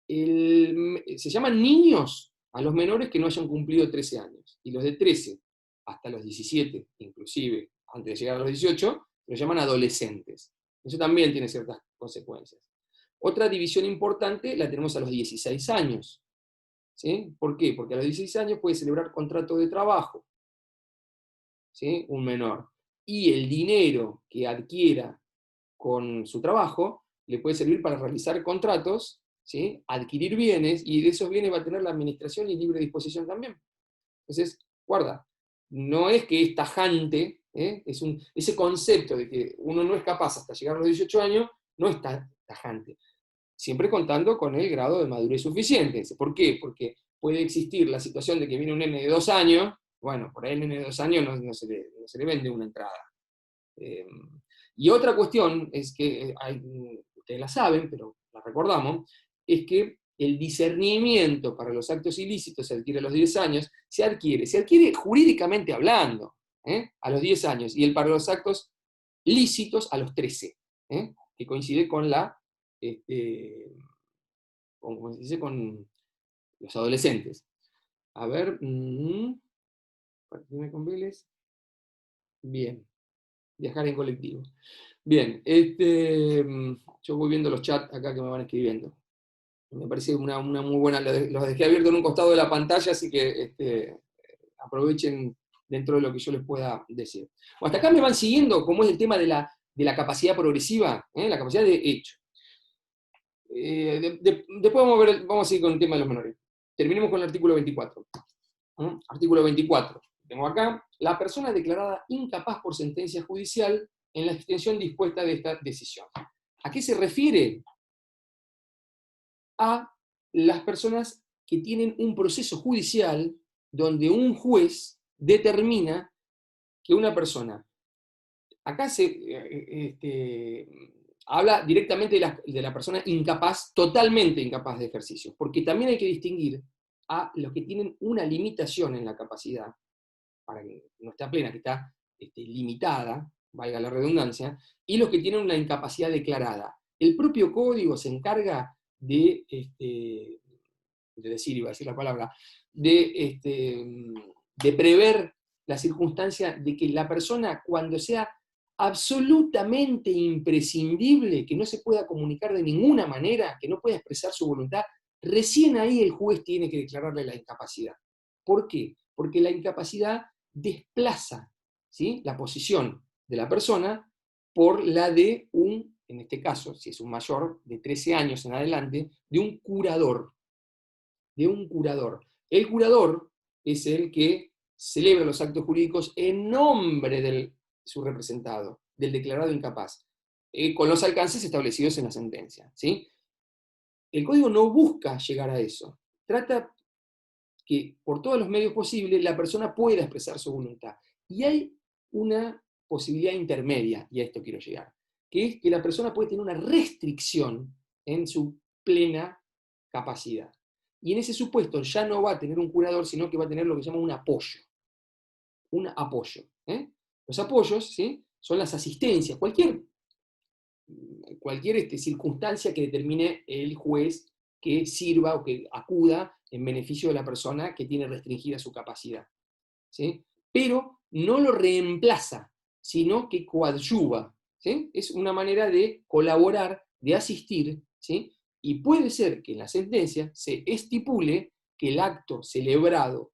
Speaker 1: Se llaman niños a los menores que no hayan cumplido 13 años. Y los de 13 hasta los 17, inclusive antes de llegar a los 18, los llaman adolescentes. Eso también tiene ciertas consecuencias. Otra división importante la tenemos a los 16 años. ¿Sí? ¿Por qué? Porque a los 16 años puede celebrar contrato de trabajo, ¿sí? Un menor. Y el dinero que adquiera con su trabajo le puede servir para realizar contratos, ¿sí? Adquirir bienes, y de esos bienes va a tener la administración y libre disposición también. Entonces, guarda, no es que es tajante, ese concepto de que uno no es capaz hasta llegar a los 18 años, no es tajante. Siempre contando con el grado de madurez suficiente. ¿Por qué? Porque puede existir la situación de que viene un nene de 2 años, bueno, por ahí el nene de 2 años no se le vende una entrada. Y otra cuestión es que, ustedes la saben, pero la recordamos, es que el discernimiento para los actos ilícitos se adquiere a los 10 años, se adquiere jurídicamente hablando, a los 10 años, y para los actos lícitos a los 13, que coincide con ¿cómo se dice? Con los adolescentes. A ver, partime con Vélez. Bien, viajar en colectivo. Bien, yo voy viendo los chats acá que me van escribiendo. Me parece una muy buena, los dejé abiertos en un costado de la pantalla, así que aprovechen dentro de lo que yo les pueda decir. Bueno, hasta acá me van siguiendo cómo es el tema de la capacidad progresiva, la capacidad de hecho. Después vamos a seguir con el tema de los menores. Terminemos con el artículo 24. Artículo 24. Tengo acá, la persona declarada incapaz por sentencia judicial en la extensión dispuesta de esta decisión. ¿A qué se refiere? A las personas que tienen un proceso judicial donde un juez determina que una persona, acá se habla directamente de la persona incapaz, totalmente incapaz de ejercicio, porque también hay que distinguir a los que tienen una limitación en la capacidad, para que no está plena, que está limitada, valga la redundancia, y los que tienen una incapacidad declarada. El propio código se encarga de decir, iba a decir la palabra, de prever la circunstancia de que la persona, cuando sea absolutamente imprescindible, que no se pueda comunicar de ninguna manera, que no pueda expresar su voluntad, recién ahí el juez tiene que declararle la incapacidad. ¿Por qué? Porque la incapacidad desplaza, ¿sí?, la posición de la persona por la de en este caso, si es un mayor de 13 años en adelante, de un curador. El curador es el que celebra los actos jurídicos en nombre de su representado, del declarado incapaz, con los alcances establecidos en la sentencia, ¿sí? El código no busca llegar a eso. Trata que por todos los medios posibles la persona pueda expresar su voluntad. Y hay una posibilidad intermedia, y a esto quiero llegar, que es que la persona puede tener una restricción en su plena capacidad. Y en ese supuesto ya no va a tener un curador, sino que va a tener lo que se llama un apoyo. Un apoyo. Los apoyos, ¿sí?, son las asistencias, cualquier circunstancia que determine el juez que sirva o que acuda en beneficio de la persona que tiene restringida su capacidad, ¿sí? Pero no lo reemplaza, sino que coadyuva, ¿sí? Es una manera de colaborar, de asistir, ¿sí? Y puede ser que en la sentencia se estipule que el acto celebrado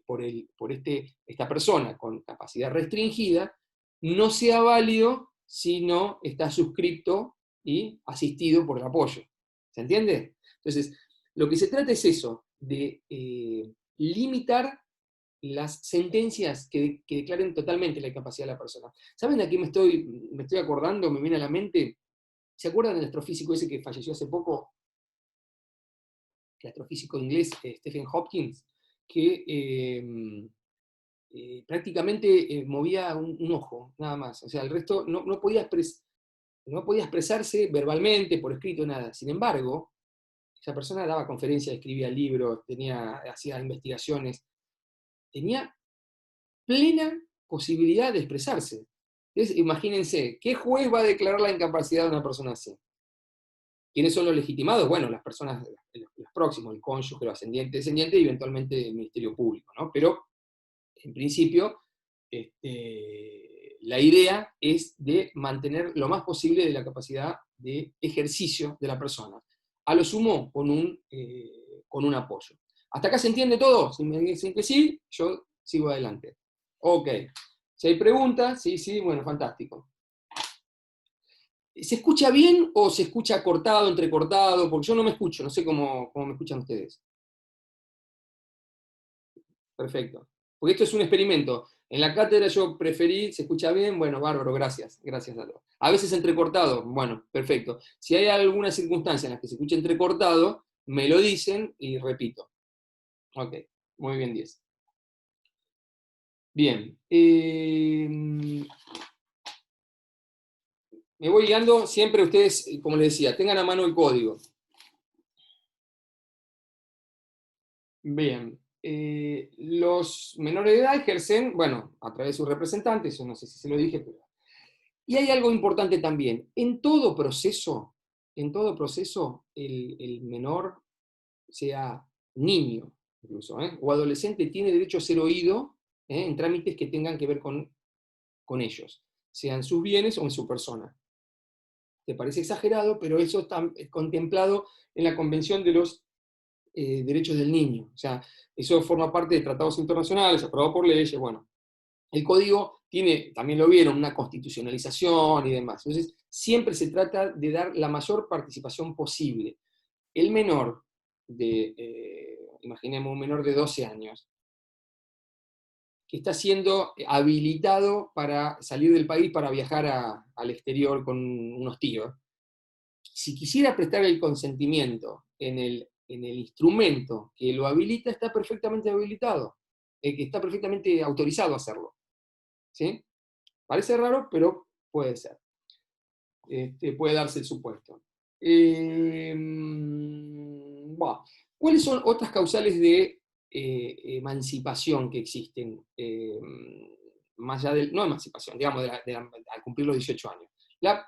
Speaker 1: por esta persona con capacidad restringida no sea válido si no está suscripto y asistido por el apoyo. ¿Se entiende? Entonces, lo que se trata es eso, de limitar las sentencias que declaren totalmente la incapacidad de la persona. ¿Saben a qué me estoy acordando? Me viene a la mente. ¿Se acuerdan del astrofísico ese que falleció hace poco? El astrofísico inglés, Stephen Hopkins, que prácticamente movía un ojo, nada más. O sea, el resto no podía expresarse verbalmente, por escrito, nada. Sin embargo, esa persona daba conferencias, escribía libros, hacía investigaciones, tenía plena posibilidad de expresarse. Entonces, imagínense, ¿qué juez va a declarar la incapacidad de una persona así? ¿Quiénes son los legitimados? Bueno, las personas, los próximos, el cónyuge, el ascendiente, descendiente, y eventualmente el Ministerio Público, ¿no? Pero, en principio, la idea es de mantener lo más posible de la capacidad de ejercicio de la persona, a lo sumo con un apoyo. ¿Hasta acá se entiende todo? Si me dicen que sí, yo sigo adelante. Ok. Si hay preguntas, sí, sí, bueno, fantástico. ¿Se escucha bien o se escucha cortado, entrecortado? Porque yo no me escucho, no sé cómo me escuchan ustedes. Perfecto. Porque esto es un experimento. En la cátedra yo preferí, ¿se escucha bien? Bueno, bárbaro, gracias. Gracias a todos. A veces entrecortado, bueno, perfecto. Si hay alguna circunstancia en la que se escucha entrecortado, me lo dicen y repito. Ok, muy bien, 10. Bien. Me voy guiando, siempre ustedes, como les decía, tengan a mano el código. Bien. Los menores de edad ejercen, bueno, a través de sus representantes, yo no sé si se lo dije, pero... Y hay algo importante también. En todo proceso, el menor, sea niño incluso, o adolescente, tiene derecho a ser oído en trámites que tengan que ver con ellos, sean sus bienes o en su persona. Te parece exagerado, pero eso está contemplado en la Convención de los Derechos del Niño. O sea, eso forma parte de tratados internacionales, aprobado por leyes, bueno. El código tiene, también lo vieron, una constitucionalización y demás. Entonces, siempre se trata de dar la mayor participación posible. El menor imaginemos un menor de 12 años, que está siendo habilitado para salir del país para viajar al exterior con unos tíos, si quisiera prestar el consentimiento en el instrumento que lo habilita, está perfectamente habilitado, que está perfectamente autorizado a hacerlo. ¿Sí? Parece raro, pero puede ser. Puede darse el supuesto. Bueno, ¿cuáles son otras causales de emancipación que existen? Más allá del, no emancipación, digamos, al cumplir los 18 años. La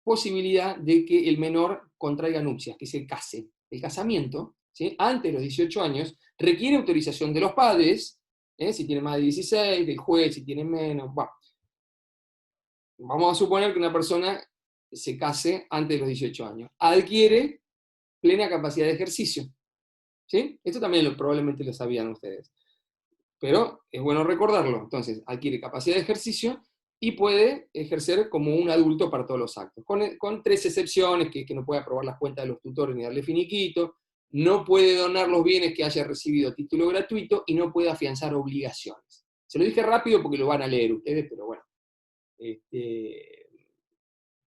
Speaker 1: posibilidad de que el menor contraiga nupcias, que se case. El casamiento, ¿sí? Antes de los 18 años, requiere autorización de los padres, si tiene más de 16, del juez, si tiene menos. Bueno, vamos a suponer que una persona se case antes de los 18 años. Adquiere plena capacidad de ejercicio. ¿Sí? Esto también probablemente lo sabían ustedes. Pero es bueno recordarlo. Entonces, adquiere capacidad de ejercicio y puede ejercer como un adulto para todos los actos. Con tres excepciones, que no puede aprobar las cuentas de los tutores ni darle finiquito, no puede donar los bienes que haya recibido a título gratuito y no puede afianzar obligaciones. Se lo dije rápido porque lo van a leer ustedes, pero bueno.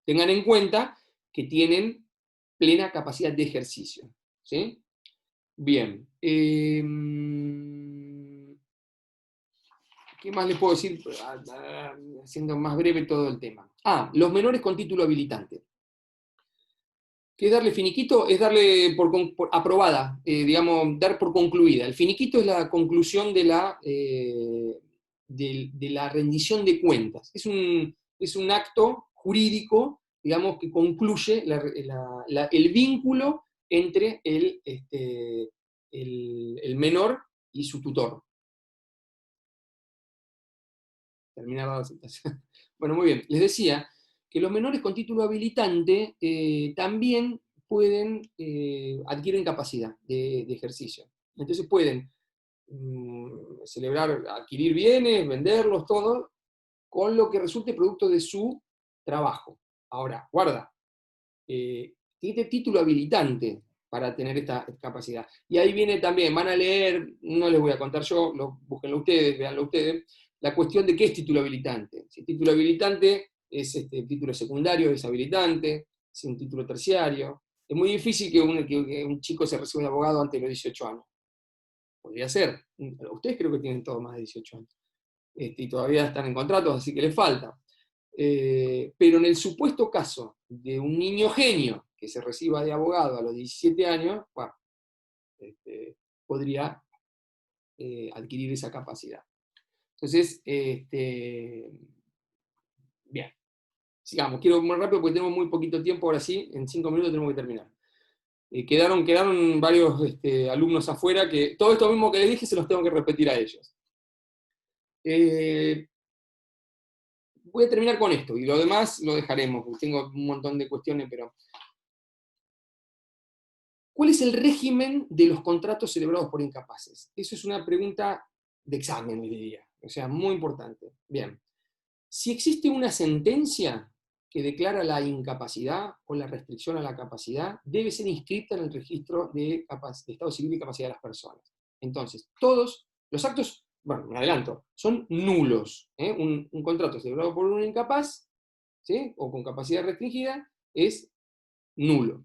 Speaker 1: Tengan en cuenta que tienen plena capacidad de ejercicio. ¿Sí? Bien. ¿Qué más les puedo decir? Haciendo más breve todo el tema. Los menores con título habilitante. ¿Qué es darle finiquito? Es darle por aprobada, digamos, dar por concluida. El finiquito es la conclusión de la rendición de cuentas. Es un acto jurídico, digamos, que concluye el vínculo entre el menor y su tutor. Terminar la aceptación. Bueno, muy bien. Les decía que los menores con título habilitante también adquieren capacidad de ejercicio. Entonces pueden adquirir bienes, venderlos, todo, con lo que resulte producto de su trabajo. Ahora, guarda, tiene título habilitante para tener esta capacidad. Y ahí viene también, van a leer, no les voy a contar yo, búsquenlo ustedes, véanlo ustedes, la cuestión de qué es título habilitante. Si título habilitante es título secundario, es habilitante, si es un título terciario. Es muy difícil que un chico se reciba de abogado antes de los 18 años. Podría ser. Ustedes creo que tienen todos más de 18 años. Y todavía están en contratos, así que les falta. Pero en el supuesto caso de un niño genio que se reciba de abogado a los 17 años, bueno, podría adquirir esa capacidad. Entonces, bien, sigamos, quiero muy rápido porque tenemos muy poquito tiempo, ahora sí, en 5 minutos tenemos que terminar. Quedaron varios alumnos afuera, que todo esto mismo que les dije se los tengo que repetir a ellos. Voy a terminar con esto, y lo demás lo dejaremos, porque tengo un montón de cuestiones, pero... ¿Cuál es el régimen de los contratos celebrados por incapaces? Eso es una pregunta de examen, diría. O sea, muy importante. Bien. Si existe una sentencia que declara la incapacidad o la restricción a la capacidad, debe ser inscrita en el registro de Estado Civil y Capacidad de las Personas. Entonces, todos los actos, bueno, me adelanto, son nulos. Un contrato celebrado por un incapaz, ¿sí?, o con capacidad restringida, es nulo.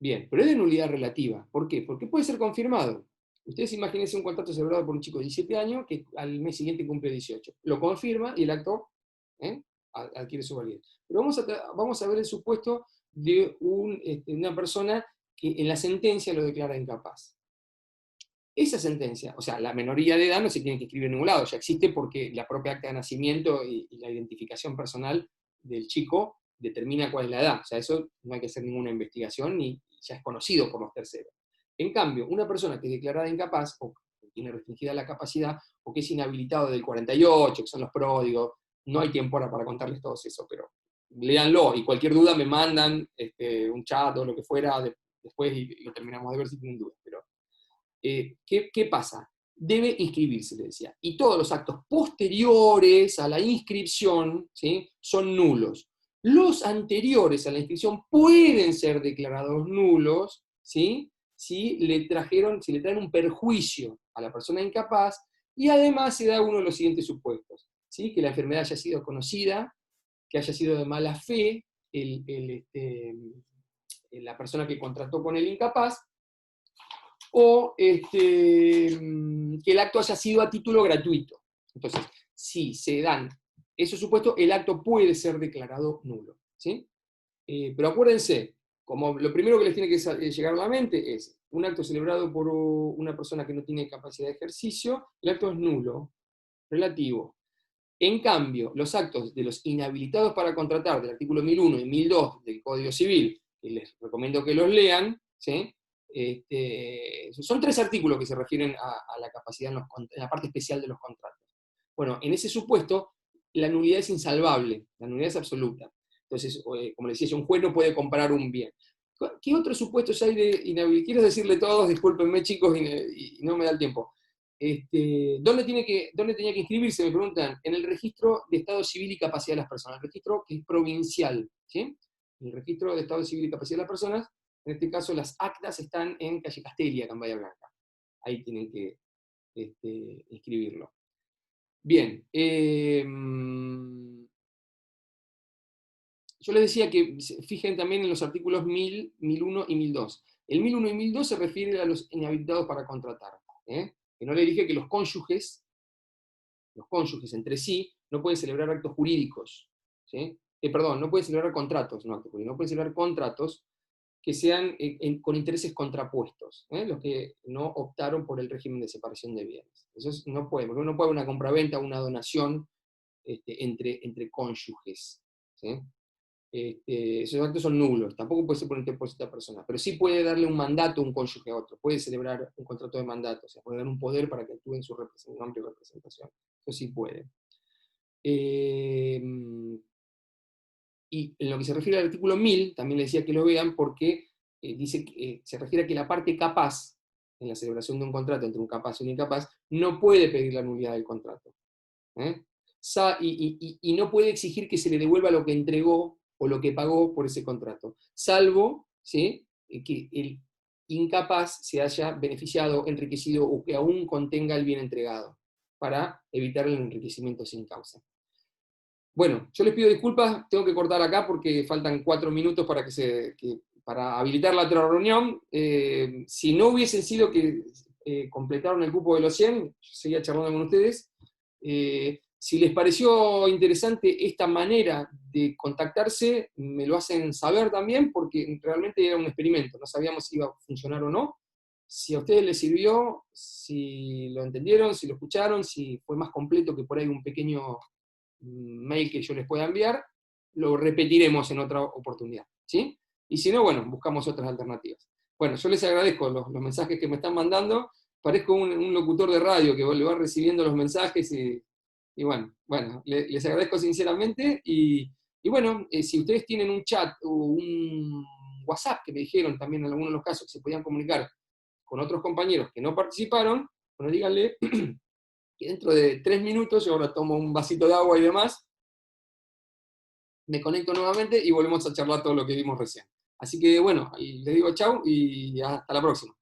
Speaker 1: Bien, pero es de nulidad relativa. ¿Por qué? Porque puede ser confirmado. Ustedes imagínense un contrato celebrado por un chico de 17 años que al mes siguiente cumple 18. Lo confirma y el acto adquiere su validez. Pero vamos a ver el supuesto de una persona que en la sentencia lo declara incapaz. Esa sentencia, o sea, la minoría de edad no se tiene que escribir en ningún lado, ya existe porque la propia acta de nacimiento y la identificación personal del chico determina cuál es la edad. O sea, eso no hay que hacer ninguna investigación ni ya es conocido por los terceros. En cambio, una persona que es declarada incapaz, o que tiene restringida la capacidad, o que es inhabilitado del 48, que son los pródigos, no hay tiempo ahora para contarles todo eso, pero léanlo, y cualquier duda me mandan un chat o lo que fuera después y lo terminamos de ver si tienen dudas. Pero ¿qué pasa? Debe inscribirse, le decía. Y todos los actos posteriores a la inscripción, ¿sí?, son nulos. Los anteriores a la inscripción pueden ser declarados nulos, ¿sí?, si le traen un perjuicio a la persona incapaz, y además se da uno de los siguientes supuestos, ¿sí?, que la enfermedad haya sido conocida, que haya sido de mala fe la persona que contrató con el incapaz, o que el acto haya sido a título gratuito. Entonces, si se dan esos supuestos, el acto puede ser declarado nulo, ¿sí? Pero acuérdense, como lo primero que les tiene que llegar a la mente es un acto celebrado por una persona que no tiene capacidad de ejercicio, el acto es nulo, relativo. En cambio, los actos de los inhabilitados para contratar del artículo 1001 y 1002 del Código Civil, que les recomiendo que los lean, ¿sí?, son 3 artículos que se refieren a la capacidad en la parte especial de los contratos. Bueno, en ese supuesto, la nulidad es insalvable, la nulidad es absoluta. Entonces, como les decía, un juez no puede comprar un bien. ¿Qué otros supuestos hay de inhabilidad? Quiero decirle todos, discúlpenme chicos, y no me da el tiempo. ¿Dónde tenía que inscribirse? Me preguntan, en el registro de Estado Civil y Capacidad de las Personas, el registro que es provincial, ¿sí? El registro de Estado Civil y Capacidad de las Personas, en este caso las actas están en Calle Castelia, acá en Bahía Blanca. Ahí tienen que inscribirlo. Bien, yo les decía que se fijen también en los artículos 1000, 1001 y 1002. El 1001 y 1002 se refiere a los inhabilitados para contratar. Que no le dije que los cónyuges entre sí no pueden celebrar actos jurídicos. ¿Sí? Perdón, no pueden celebrar contratos, no actos jurídicos, no pueden celebrar contratos que sean con intereses contrapuestos, los que no optaron por el régimen de separación de bienes. Eso no puede, porque uno puede una compraventa o una donación entre cónyuges. ¿Sí? Esos actos son nulos, tampoco puede ser por interés de persona, pero sí puede darle un mandato a un cónyuge a otro, puede celebrar un contrato de mandato, o sea, puede dar un poder para que actúe en su amplia representación. Eso sí puede. Y en lo que se refiere al artículo 1000, también les decía que lo vean porque dice que se refiere a que la parte capaz, en la celebración de un contrato entre un capaz y un incapaz, no puede pedir la nulidad del contrato. Y no puede exigir que se le devuelva lo que entregó o lo que pagó por ese contrato, salvo, ¿sí?, que el incapaz se haya beneficiado, enriquecido o que aún contenga el bien entregado, para evitar el enriquecimiento sin causa. Bueno, yo les pido disculpas, tengo que cortar acá porque faltan 4 minutos para habilitar la otra reunión. Si no hubiesen sido que completaron el cupo de los 100, yo seguía charlando con ustedes. Si les pareció interesante esta manera de contactarse, me lo hacen saber también, porque realmente era un experimento, no sabíamos si iba a funcionar o no. Si a ustedes les sirvió, si lo entendieron, si lo escucharon, si fue más completo que por ahí un pequeño mail que yo les pueda enviar, lo repetiremos en otra oportunidad, ¿sí? Y si no, bueno, buscamos otras alternativas. Bueno, yo les agradezco los mensajes que me están mandando. Parezco un locutor de radio que le va recibiendo los mensajes y bueno, les agradezco sinceramente y bueno, si ustedes tienen un chat o un WhatsApp, que me dijeron también en algunos de los casos que se podían comunicar con otros compañeros que no participaron, bueno, díganle que dentro de 3 minutos, yo ahora tomo un vasito de agua y demás, me conecto nuevamente y volvemos a charlar todo lo que vimos recién. Así que bueno, les digo chau y hasta la próxima.